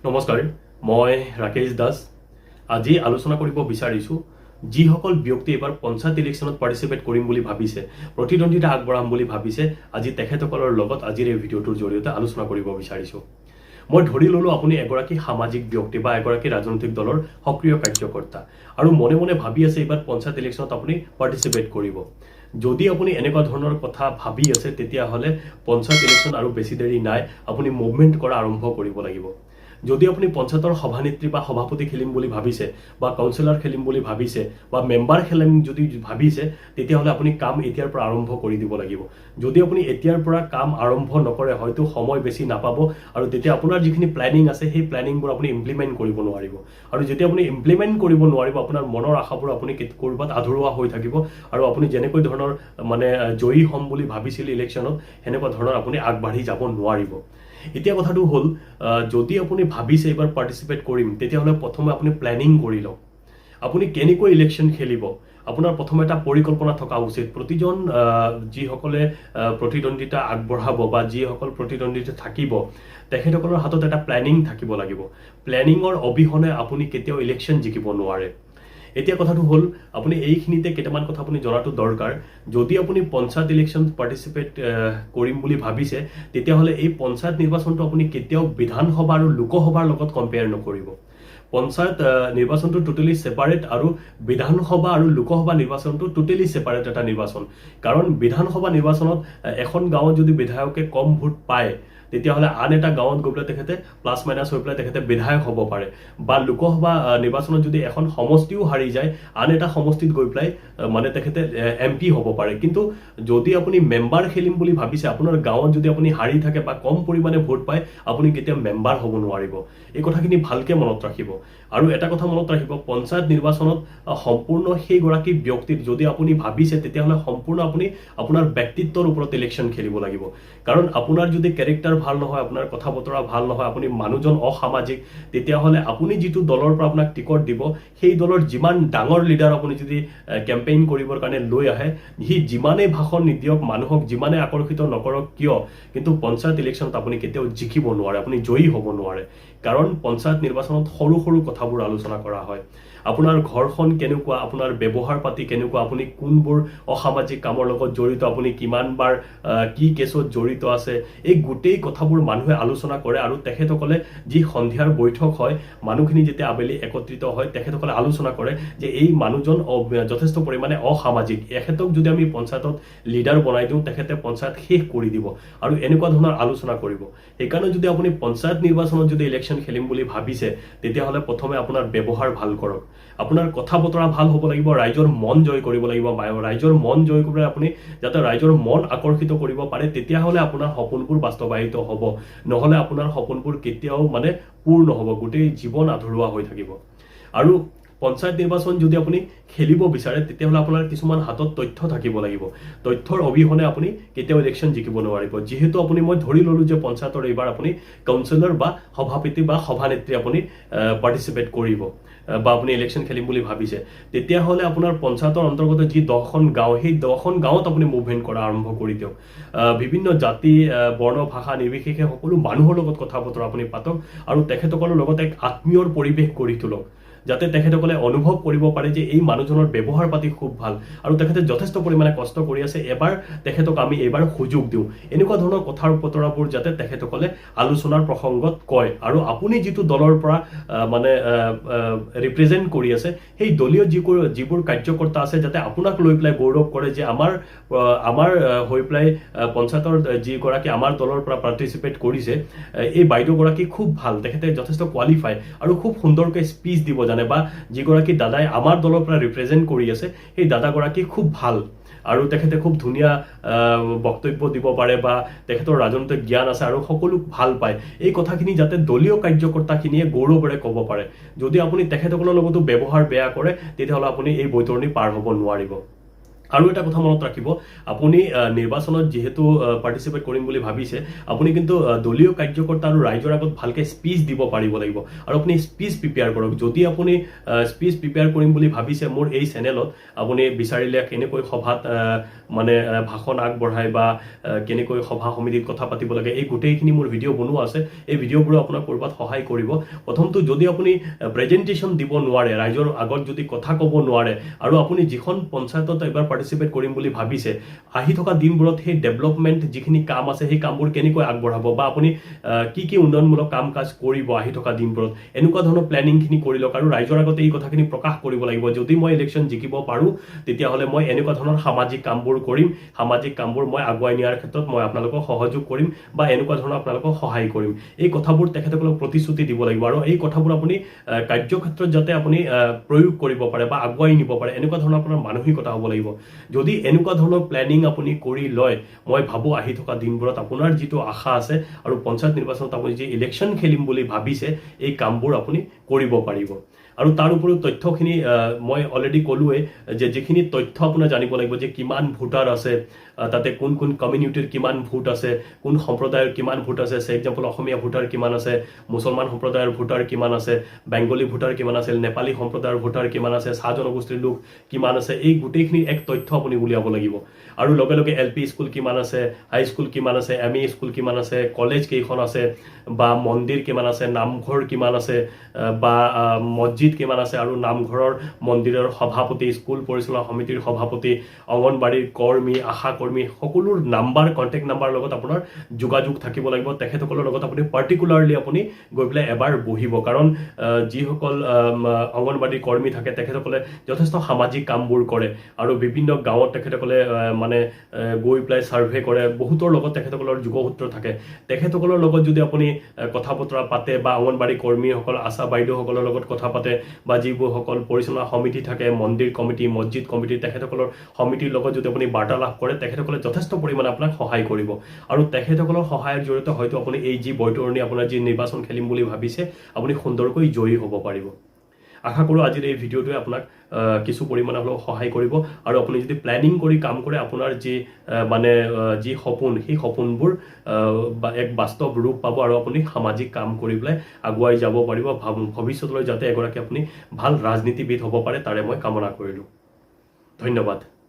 নমস্কাৰ, মই ৰাকেশ দাস। আজি আলোচনা কৰিব বিচাৰিছোঁ যিসকল ব্যক্তি এবাৰ পঞ্চায়ত ইলেকশ্যনত পাৰ্টিচিপেট কৰিম বুলি ভাবিছে, প্ৰতিদ্বন্দ্বিতা আগবঢ়াম বুলি ভাবিছে, আজি তেখেতসকলৰ লগত আজিৰ এই ভিডিঅ'টোৰ জৰিয়তে আলোচনা কৰিব বিচাৰিছোঁ। মই ধৰি ললোঁ আপুনি এগৰাকী সামাজিক ব্যক্তি বা এগৰাকী ৰাজনৈতিক দলৰ সক্ৰিয় কাৰ্যকৰ্তা আৰু মনে মনে ভাবি আছে এইবাৰ পঞ্চায়ত ইলেকশ্যনত আপুনি পাৰ্টিচিপেট কৰিব। যদি আপুনি এনেকুৱা ধৰণৰ কথা ভাবি আছে তেতিয়াহ'লে পঞ্চায়ত ইলেকশ্যন আৰু বেছি দেৰি নাই, আপুনি মুভমেণ্ট কৰা আৰম্ভ কৰিব লাগিব। যদি আপুনি পঞ্চায়তৰ সভানেত্ৰী বা সভাপতি খেলিম বুলি ভাবিছে বা কাউন্সিলৰ খেলিম বুলি ভাবিছে বা মেম্বাৰ খেলিম যদি ভাবিছে, তেতিয়াহ'লে আপুনি কাম এতিয়াৰ পৰা আৰম্ভ কৰি দিব লাগিব। যদি আপুনি এতিয়াৰ পৰা কাম আৰম্ভ নকৰে হয়তো সময় বেছি নাপাব আৰু তেতিয়া আপোনাৰ যিখিনি প্লেনিং আছে সেই প্লেনিংবোৰ আপুনি ইমপ্লিমেণ্ট কৰিব নোৱাৰিব। আৰু যেতিয়া আপুনি ইমপ্লিমেণ্ট কৰিব নোৱাৰিব, আপোনাৰ মনৰ আশাবোৰ আপুনি ক'ৰবাত আধৰুৱা হৈ থাকিব আৰু আপুনি যেনেকৈ ধৰণৰ জয়ী হ'ম বুলি ভাবিছিল ইলেকশ্যনত, সেনেকুৱা ধৰণৰ আপুনি আগবাঢ়ি যাব নোৱাৰিব। এতিয়া কথাটো হ'ল, যদি আপুনি ভাবিছে এইবাৰ পাৰ্টিচিপেট কৰিম, তেতিয়াহ'লে প্ৰথমে আপুনি প্লেনিং কৰি লওক। আপুনি কেনেকৈ ইলেকশ্যন খেলিব, আপোনাৰ প্ৰথমে এটা পৰিকল্পনা থকা উচিত। প্ৰতিজন যিসকলে প্ৰতিদ্বন্দ্বিতা আগবঢ়াব বা যিসকল প্ৰতিদ্বন্দ্বিতা থাকিব, তেখেতসকলৰ হাতত এটা প্লেনিং থাকিব লাগিব। প্লেনিঙৰ অবিহনে আপুনি কেতিয়াও ইলেকশ্যন জিকিব নোৱাৰে। এতিয়া কথাটো হ'ল, আপুনি এইখিনিতে কেইটামান কথা আপুনি জনাটো দৰকাৰ। যদি আপুনি পঞ্চায়ত ইলেকশ্যন পাৰ্টিচিপেট কৰিম বুলি ভাবিছে, তেতিয়াহ'লে এই পঞ্চায়ত নিৰ্বাচনটো আপুনি কেতিয়াও বিধানসভা আৰু লোকসভাৰ লগত কম্পেয়াৰ নকৰিব। পঞ্চায়ত নিৰ্বাচনটো টোটেলি ছেপাৰেট আৰু বিধানসভা আৰু লোকসভা নিৰ্বাচনটো টোটেলি ছেপাৰেট এটা নিৰ্বাচন। কাৰণ বিধানসভা নিৰ্বাচনত এখন গাঁৱত যদি বিধায়কে কম ভোট পায়, তেতিয়াহ'লে আন এটা গাঁৱত গৈ পেলাই তেখেতে প্লাছ মাইনাছ হৈ পেলাই তেখেতে বিধায়ক হ'ব পাৰে। বা লোকসভা নিৰ্বাচনত যদি এখন সমষ্টিও হাৰি যায়, আন এটা সমষ্টিত গৈ পেলাই তেখেতে MP হ'ব পাৰে। কিন্তু যদি আপুনি মেম্বাৰ খেলিম বুলি ভাবিছে, আপোনাৰ গাঁৱত যদি আপুনি হাৰি থাকে বা কম পৰিমাণে ভোট পায়, আপুনি কেতিয়াও মেম্বাৰ হ'ব নোৱাৰিব। এই কথাখিনি ভালকৈ মনত ৰাখিব। আৰু এটা কথা মনত ৰাখিব, পঞ্চায়ত নিৰ্বাচনত সম্পূৰ্ণ সেইগৰাকী ব্যক্তিৰ যদি আপুনি ভাবিছে, তেতিয়াহ'লে সম্পূৰ্ণ আপুনি আপোনাৰ ব্যক্তিত্বৰ ওপৰত ইলেকশ্যন খেলিব লাগিব। কাৰণ আপোনাৰ যদি কেৰেক্টাৰ ভাল নহয়, আপোনাৰ কথা বতৰা ভাল নহয়, আপুনি মানুহজন অসামাজিক, তেতিয়াহ'লে আপুনি যিটো দলৰ পৰা আপোনাক টিকট দিব, সেই দলৰ যিমান ডাঙৰ লিডাৰ আপুনি যদি কেম্পেইন কৰিবৰ কাৰণে লৈ আহে, সি যিমানেই ভাষণ নিদিয়ক, মানুহক যিমানে আকৰ্ষিত নকৰক কিয়, কিন্তু পঞ্চায়ত ইলেকশ্যনত আপুনি কেতিয়াও জিকিব নোৱাৰে, আপুনি জয়ী হ'ব নোৱাৰে। কাৰণ পঞ্চায়ত নিৰ্বাচনত সৰু সৰু কথাবোৰ আলোচনা কৰা হয়। আপোনাৰ ঘৰখন কেনেকুৱা, আপোনাৰ ব্যৱহাৰ পাতি কেনেকুৱা, আপুনি কোনবোৰ অসামাজিক কামৰ লগত জড়িত, আপুনি কিমানবাৰ কি কেছত জড়িত আছে, এই গোটেই কথাবোৰ মানুহে আলোচনা কৰে। আৰু তেখেতসকলে যি সন্ধিয়াৰ বৈঠক হয়, মানুহখিনি যেতিয়া আবেলি একত্ৰিত হয়, তেখেতসকলে আলোচনা কৰে যে এই মানুহজন যথেষ্ট পৰিমাণে অসামাজিক, এখেতক যদি আমি পঞ্চায়তত লিডাৰ বনাই দিওঁ, তেখেতে পঞ্চায়ত শেষ কৰি দিব। আৰু এনেকুৱা ধৰণৰ আলোচনা কৰিব। সেইকাৰণে যদি আপুনি পঞ্চায়ত নিৰ্বাচনত যদি ইলেকশ্যন খেলিম বুলি ভাবিছে, তেতিয়াহ'লে প্ৰথমে আপোনাৰ ব্যৱহাৰ ভাল কৰক। আপোনাৰ কথা বতৰা ভাল হ'ব লাগিব, ৰাইজৰ মন জয় কৰিব লাগিব। ৰাইজৰ মন জয় কৰিবলৈ আপুনি যাতে ৰাইজৰ মন আকৰ্ষিত কৰিব পাৰে, তেতিয়াহ'লে আপোনাৰ সপোনবোৰ বাস্তৱায়িত হ'ব। নহ'লে আপোনাৰ সপোনবোৰ কেতিয়াও পূৰ্ণ নহ'ব, গোটেই জীৱন আধৰুৱা হৈ থাকিব। আৰু পঞ্চায়ত নিৰ্বাচন যদি আপুনি খেলিব বিচাৰে, তেতিয়াহ'লে আপোনাৰ কিছুমান হাতত তথ্য থাকিব লাগিব। তথ্যৰ অবিহনে আপুনি কেতিয়াও ইলেকশ্যন জিকিব নোৱাৰিব। যিহেতু মই ধৰি ল'লোঁ যে পঞ্চায়তৰ এইবাৰ আপুনি কাউন্সিলৰ বা সভাপতি বা সভানেত্ৰী আপুনি পাৰ্টিচিপেট কৰিব বা আপুনি ইলেকশ্যন খেলিম বুলি ভাবিছে, তেতিয়াহ'লে আপোনাৰ পঞ্চায়তৰ অন্তৰ্গত যি 10খন গাঁও, সেই 10খন গাঁৱত আপুনি মুভমেণ্ট কৰা আৰম্ভ কৰি দিয়ক। বিভিন্ন জাতি, বৰ্ণ, ভাষা নিৰ্বিশেষে সকলো মানুহৰ লগত কথা বতৰা আপুনি পাতক আৰু তেখেতসকলৰ লগত এক আত্মীয়ৰ পৰিৱেশ গঢ়ি তোলক, যাতে তেখেতসকলে অনুভৱ কৰিব পাৰে যে এই মানুহজনৰ ব্যৱহাৰ পাতি খুব ভাল আৰু তেখেতে যথেষ্ট পৰিমাণে কষ্ট কৰি আছে, এবাৰ তেখেতক আমি এইবাৰ সুযোগ দিওঁ। এনেকুৱা ধৰণৰ কথাৰ বতৰাবোৰ যাতে তেখেতসকলে আলোচনাৰ প্ৰসংগত কয়। আৰু আপুনি যিটো দলৰ পৰা ৰিপ্ৰেজেণ্ট কৰি আছে, সেই দলীয় যিবোৰ কাৰ্যকৰ্তা আছে, যাতে আপোনাক লৈ পেলাই গৌৰৱ কৰে যে আমাৰ হৈ পেলাই পঞ্চায়তৰ যিগৰাকী আমাৰ দলৰ পৰা পাৰ্টিচিপেট কৰিছে, এই বাইদেউগৰাকী খুব ভাল, তেখেতে যথেষ্ট কোৱালিফাই আৰু খুব সুন্দৰকৈ স্পীচ দিব জানে, বা যিগৰাকী দাদাই আমাৰ দলৰ পৰা ৰিপ্ৰেজেণ্ট কৰি আছে, সেই দাদাগৰাকী খুব ভাল আৰু তেখেতে খুব ধুনীয়া বক্তব্য দিব পাৰে বা তেখেতৰ ৰাজনৈতিক জ্ঞান আছে আৰু সকলো ভাল পায়। এই কথাখিনি যাতে দলীয় কাৰ্যকৰ্তাখিনিয়ে গৌৰৱেৰে ক'ব পাৰে। যদি আপুনি তেখেতসকলৰ লগতো ব্যৱহাৰ বেয়া কৰে, তেতিয়াহ'লে আপুনি এই বৈতৰণি পাৰ হ'ব নোৱাৰিব। আৰু এটা কথা মনত ৰাখিব আপুনি নিৰ্বাচনত যেহেতু পাৰ্টিসিপেট কৰিম বুলি ভাবিছে আপুনি কিন্তু দলীয় কাৰ্যকৰ্তা আৰু ৰাইজৰ আগত ভালকে স্পিচ দিব পাৰিব লাগিব আৰু আপুনি স্পিচ প্ৰিপেয়াৰ কৰক যদি আপুনি স্পিচ প্ৰিপেয়াৰ কৰিম বুলি ভাবিছে মোৰ এই চেনেলত আপুনি বিচাৰিলে কেনেকৈ সভাত মানে ভাষণ আগবঢ়ায় বা কেনেকৈ সভা সমিতিত কথা পাতিব লাগে এই গোটেইখিনি মোৰ ভিডিঅ' বনোৱা আছে এই ভিডিঅ'বোৰ আপোনাক কৰবাত সহায় কৰিব প্ৰথমটো যদি আপুনি প্ৰেজেন্টেশন দিব নোৱাৰে ৰাইজৰ আগত যদি কথা ক'ব নোৱাৰে আৰু আপুনি যিখন পঞ্চায়তত এবাৰ পাৰ্টিসিপেট কৰিম বুলি ভাবিছে আহি থকা দিনবোৰত সেই ডেভেলপমেন্ট যিখিনি কাম আছে সেই কামবোৰ কেনেকৈ আগবঢ়াব বা আপুনি কি উন্নয়নমূলক কাম কাজ কৰিব আহি থকা দিনবোৰত এনেকুৱা ধৰণৰ প্ল্যানিংখিনি কৰি লওক আৰু ৰাইজৰ আগত এই কথাখিনি প্ৰকাশ কৰিব লাগিব যদি মই ইলেকশ্যন জিকিব পাৰো তেতিয়া হলে মই এনেকুৱা ধৰণৰ সামাজিক কামবোৰ কৰিম সামাজিক কামবোৰ মই আগুৱাই নিয়াৰ ক্ষেত্ৰত মই আপোনালোকক সহযোগ কৰিম বা এনেকুৱা ধৰণৰ আপোনালোকক সহায় কৰিম এই কথাবোৰ তেখেতসকলক প্ৰতিশ্ৰুতি দিব লাগিব আৰু এই কথাবোৰ আপুনি কাৰ্যক্ষেত্ৰত যাতে আপুনি প্ৰয়োগ কৰিব পাৰে বা আগুৱাই নিব পাৰে এনেকুৱা ধৰণৰ আপোনাৰ মানসিকতা হ'ব লাগিব যদি এনেকুৱা ধৰণৰ প্ল্যানিং আপুনি কৰি লয় মই ভাবো আহি থকা দিনবোৰত আপোনাৰ যিটো আশা আছে আৰু পঞ্চায়ত নিৰ্বাচনত আপুনি যে ইলেকশ্যন খেলিম বুলি ভাবিছে এই কামবোৰ আপুনি কৰিব পাৰিব আৰু তাৰ উপৰিও তথ্যখিনি মই অলৰেডি ক'লোৱে যে যিখিনি তথ্য আপোনাৰ জানিব লাগিব যে কিমান ভোটাৰ আছে তাতে কোন কমিউনিটিৰ কিমান ভোট আছে কোন সম্প্ৰদায়ৰ কিমান ভোট আছে ফৰ এক্সাম্পল অসমীয়া ভোটাৰ কিমান আছে মুছলমান সম্প্ৰদায়ৰ ভোটাৰ কিমান আছে বেংগলী ভোটাৰ কিমান আছে নেপালী সম্প্ৰদায়ৰ ভোটাৰ কিমান আছে চাহ জনগোষ্ঠীৰ লোক কিমান আছে এই গোটেইখিনি এক তথ্য আপুনি উলিয়াব লাগিব আৰু লগে লগে এলপি স্কুল কিমান আছে হাই স্কুল কিমান আছে এমই স্কুল কিমান আছে কলেজ কেইখন আছে বা মন্দিৰ কিমান আছে নামঘৰ কিমান আছে বা মছজিদ কিমান আছে আৰু নামঘৰৰ মন্দিৰৰ সভাপতি স্কুল পৰিচালনা সমিতিৰ সভাপতি অঙ্গনবাড়ীৰ কৰ্মী আশা কৰ্মী সকলোৰ নাম্বাৰ কন্টেক্ট নাম্বাৰ লগত আপোনাৰ যোগাযোগ থাকিব লাগিব তেখেতসকলৰ লগত আপুনি পাৰ্টিকুলাৰলি আপুনি গৈ পেলাই এবাৰ বহিব কাৰণ যিসকল অঙ্গনবাড়ীৰ কৰ্মী থাকে তেখেতসকলে যথেষ্ট সামাজিক কামবোৰ কৰে আৰু বিভিন্ন গাঁৱত তেখেতসকলে মানে গৈ পেলাই সাৰ্ভে কৰে বহুতৰ লগত তেখেতসকলৰ যোগসূত্ৰ থাকে তেখেতসকলৰ লগত যদি আপুনি কথা বতৰা পাতে বা অঙ্গনবাড়ী কৰ্মীসকল আশা বাইদেউসকলৰ লগত কথা পাতে বা যিবোৰ সকল পৰিচালনা সমিতি থাকে মন্দিৰ কমিটি মছজিদ কমিটি তেখেতসকলৰ সমিতিৰ লগত যদি আপুনি বাৰ্তালাপ কৰে তেখেতসকলে যথেষ্ট পৰিমাণে আপোনাক সহায় কৰিব আৰু তেখেতসকলৰ সহায়ৰ জৰিয়তে হয়তো আপুনি এই যি বৈতৰণি আপোনাৰ যি নিৰ্বাচন খেলিম বুলি ভাবিছে আপুনি সুন্দৰকৈ জয়ী হ'ব পাৰিব আশা কৰোঁ আজিৰ এই ভিডিঅ'টোৱে আপোনাক কিছু পৰিমাণে হ'লেও সহায় কৰিব আৰু আপুনি যদি প্ল্যানিং কৰি কাম কৰে আপোনাৰ যি মানে যি সপোন সেই সপোনবোৰ এক বাস্তৱ ৰূপ পাব আৰু আপুনি সামাজিক কাম কৰি পেলাই আগুৱাই যাব পাৰিব ভৱিষ্যতলৈ যাতে এগৰাকী আপুনি ভাল ৰাজনীতিবিদ হ'ব পাৰে তাৰে মই কামনা কৰিলোঁ ধন্যবাদ